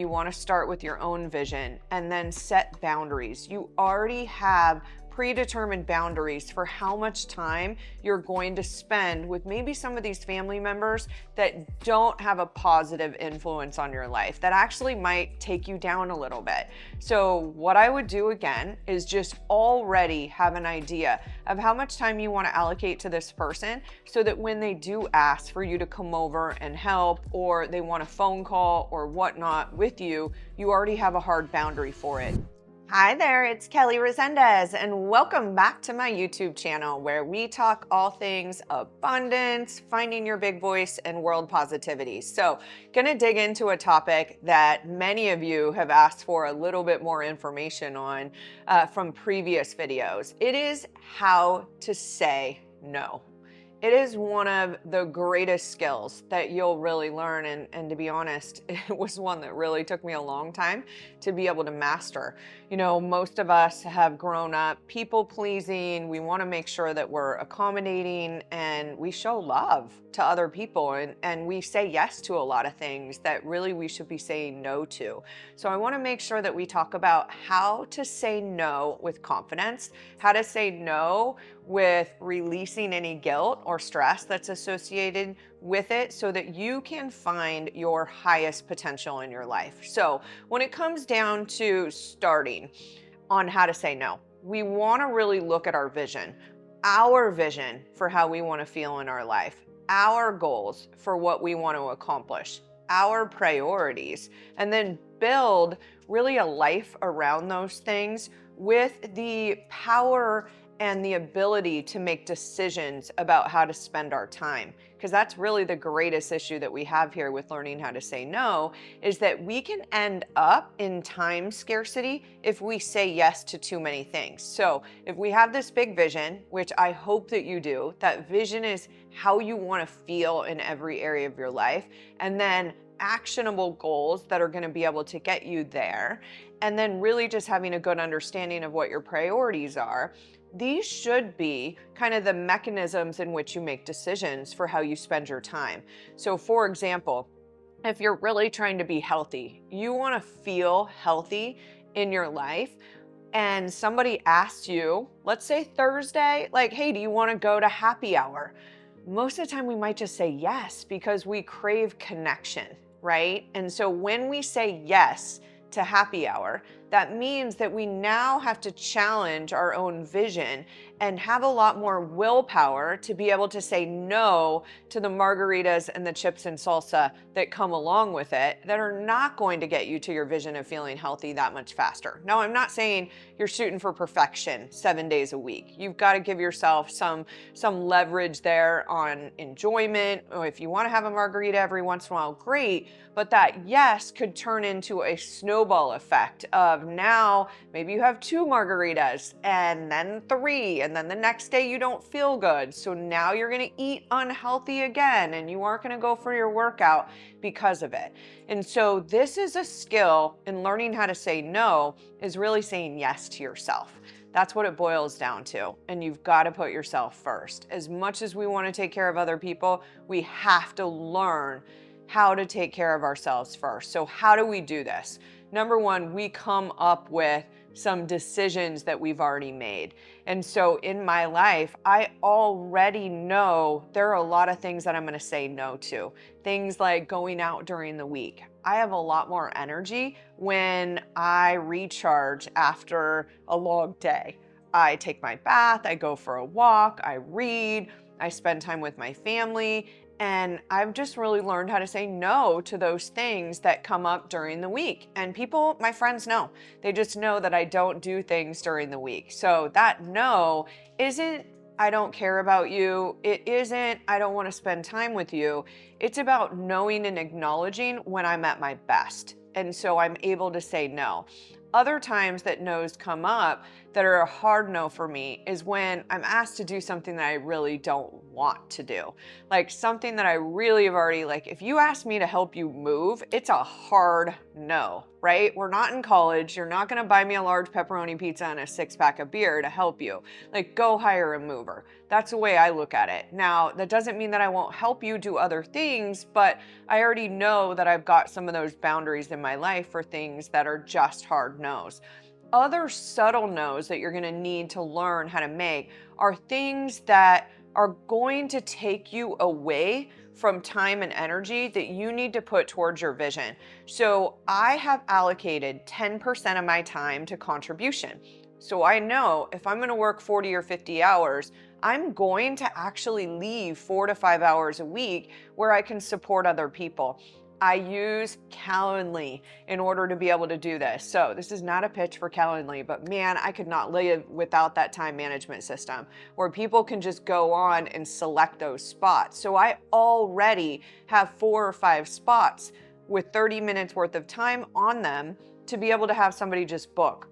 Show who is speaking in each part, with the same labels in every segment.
Speaker 1: You want to start with your own vision and then set boundaries. You already have predetermined boundaries for how much time you're going to spend with maybe some of these family members that don't have a positive influence on your life, that actually might take you down a little bit. So what I would do again is just already have an idea of how much time you want to allocate to this person, so that when they do ask for you to come over and help, or they want a phone call or whatnot with you, you already have a hard boundary for it. Hi there, it's Kelly Resendez, and welcome back to my YouTube channel, where we talk all things abundance, finding your big voice, and world positivity. So, gonna dig into a topic that many of you have asked for a little bit more information on from previous videos. It is how to say no. It is one of the greatest skills that you'll really learn, and to be honest, it was one that really took me a long time to be able to master. You know, most of us have grown up people pleasing. We want to make sure that we're accommodating and we show love to other people, and we say yes to a lot of things that really we should be saying no to. So I want to make sure that we talk about how to say no with confidence, how to say no with releasing any guilt or stress that's associated with it, so that you can find your highest potential in your life. So when it comes down to starting on how to say no, we want to really look at our vision for how we want to feel in our life, our goals for what we want to accomplish, our priorities, and then build really a life around those things with the power and the ability to make decisions about how to spend our time. Because that's really the greatest issue that we have here with learning how to say no, is that we can end up in time scarcity if we say yes to too many things. So if we have this big vision, which I hope that you do, that vision is how you want to feel in every area of your life, and then actionable goals that are going to be able to get you there, and then really just having a good understanding of what your priorities are. These should be kind of the mechanisms in which you make decisions for how you spend your time. So for example, if you're really trying to be healthy, you want to feel healthy in your life, and somebody asks you, let's say Thursday, like, hey, do you want to go to happy hour? Most of the time we might just say yes because we crave connection, right? And so when we say yes to happy hour, that means that we now have to challenge our own vision and have a lot more willpower to be able to say no to the margaritas and the chips and salsa that come along with it, that are not going to get you to your vision of feeling healthy that much faster. Now, I'm not saying you're shooting for perfection 7 days a week. You've got to give yourself some leverage there on enjoyment. Or if you want to have a margarita every once in a while, great. But that yes could turn into a snowball effect of, now maybe you have 2 margaritas and then 3, and then the next day you don't feel good. So now you're going to eat unhealthy again, and you aren't going to go for your workout because of it. And so this is a skill in learning how to say no, is really saying yes to yourself. That's what it boils down to. And you've got to put yourself first. As much as we want to take care of other people, we have to learn how to take care of ourselves first. So how do we do this? Number one, we come up with some decisions that we've already made. And so in my life, I already know there are a lot of things that I'm going to say no to. Things like going out during the week. I have a lot more energy when I recharge after a long day. I take my bath, I go for a walk, I read, I spend time with my family. And I've just really learned how to say no to those things that come up during the week. And people, my friends know. They just know that I don't do things during the week. So that no isn't, I don't care about you. It isn't, I don't want to spend time with you. It's about knowing and acknowledging when I'm at my best. And so I'm able to say no. Other times that no's come up that are a hard no for me is when I'm asked to do something that I really don't want to do. Like something that I really have already, like if you ask me to help you move, it's a hard no, right? We're not in college. You're not going to buy me a large pepperoni pizza and a 6-pack of beer to help you. Like go hire a mover. That's the way I look at it. Now, that doesn't mean that I won't help you do other things, but I already know that I've got some of those boundaries in my life for things that are just hard no's. Other subtle no's that you're going to need to learn how to make are things that are going to take you away from time and energy that you need to put towards your vision. So I have allocated 10% of my time to contribution. So I know if I'm going to work 40 or 50 hours, I'm going to actually leave 4 to 5 hours a week where I can support other people. I use Calendly in order to be able to do this. So this is not a pitch for Calendly, but man, I could not live without that time management system where people can just go on and select those spots. So I already have 4 or 5 spots with 30 minutes worth of time on them to be able to have somebody just book.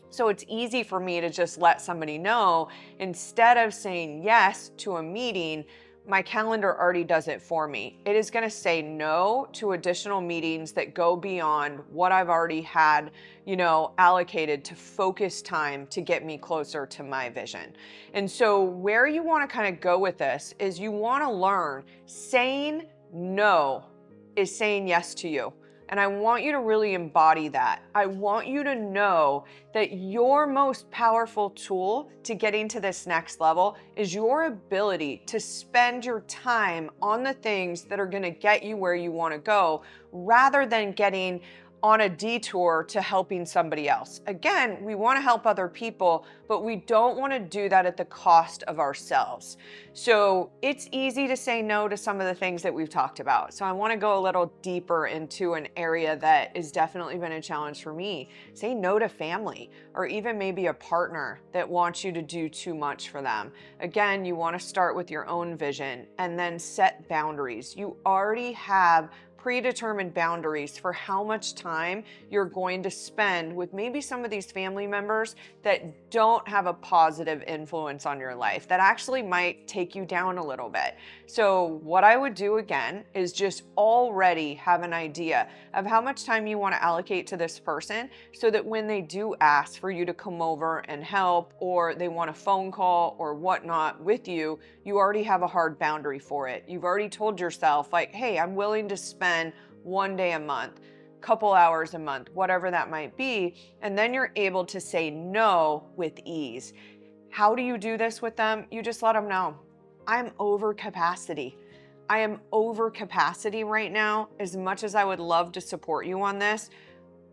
Speaker 1: So it's easy for me to just let somebody know instead of saying yes to a meeting. My calendar already does it for me. It is going to say no to additional meetings that go beyond what I've already had, allocated to focus time to get me closer to my vision. And so where you want to kind of go with this is you want to learn saying no is saying yes to you. And I want you to really embody that. I want you to know that your most powerful tool to getting to this next level is your ability to spend your time on the things that are going to get you where you want to go rather than getting on a detour to helping somebody else. Again, we want to help other people, but we don't want to do that at the cost of ourselves. So it's easy to say no to some of the things that we've talked about. So I want to go a little deeper into an area that has definitely been a challenge for me. Say no to family or even maybe a partner that wants you to do too much for them. Again, you want to start with your own vision and then set boundaries. You already have predetermined boundaries for how much time you're going to spend with maybe some of these family members that don't have a positive influence on your life, that actually might take you down a little bit. So what I would do again is just already have an idea of how much time you want to allocate to this person so that when they do ask for you to come over and help, or they want a phone call or whatnot with you, you already have a hard boundary for it. You've already told yourself like, hey, I'm willing to spend one day a month, couple hours a month, whatever that might be. And then you're able to say no with ease. How do you do this with them? You just let them know, I'm over capacity. I am over capacity right now. As much as I would love to support you on this,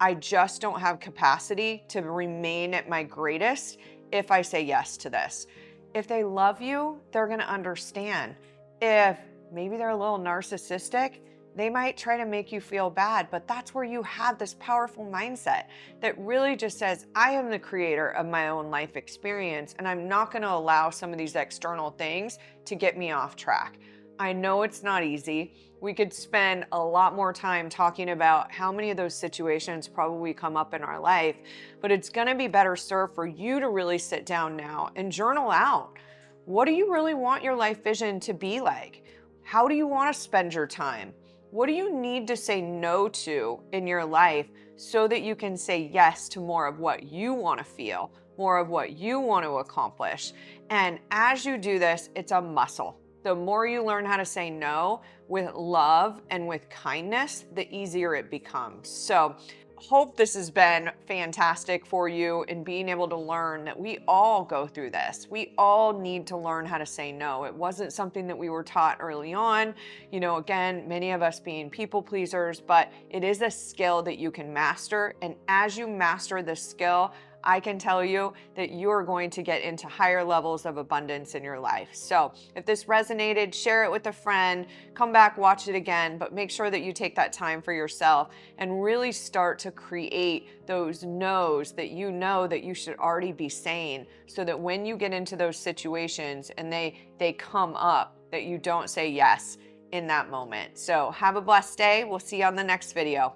Speaker 1: I just don't have capacity to remain at my greatest if I say yes to this. If they love you, they're going to understand. If maybe they're a little narcissistic, they might try to make you feel bad, but that's where you have this powerful mindset that really just says, I am the creator of my own life experience, and I'm not going to allow some of these external things to get me off track. I know it's not easy. We could spend a lot more time talking about how many of those situations probably come up in our life, but it's going to be better served for you to really sit down now and journal out. What do you really want your life vision to be like? How do you want to spend your time? What do you need to say no to in your life so that you can say yes to more of what you want to feel, more of what you want to accomplish? And as you do this, it's a muscle. The more you learn how to say no with love and with kindness, the easier it becomes. So hope this has been fantastic for you in being able to learn that we all go through this. We all need to learn how to say no. It wasn't something that we were taught early on. Again, many of us being people pleasers, but it is a skill that you can master. And as you master this skill, I can tell you that you are going to get into higher levels of abundance in your life. So if this resonated, share it with a friend, come back, watch it again, but make sure that you take that time for yourself and really start to create those no's that you know that you should already be saying, so that when you get into those situations and they come up, that you don't say yes in that moment. So have a blessed day. We'll see you on the next video.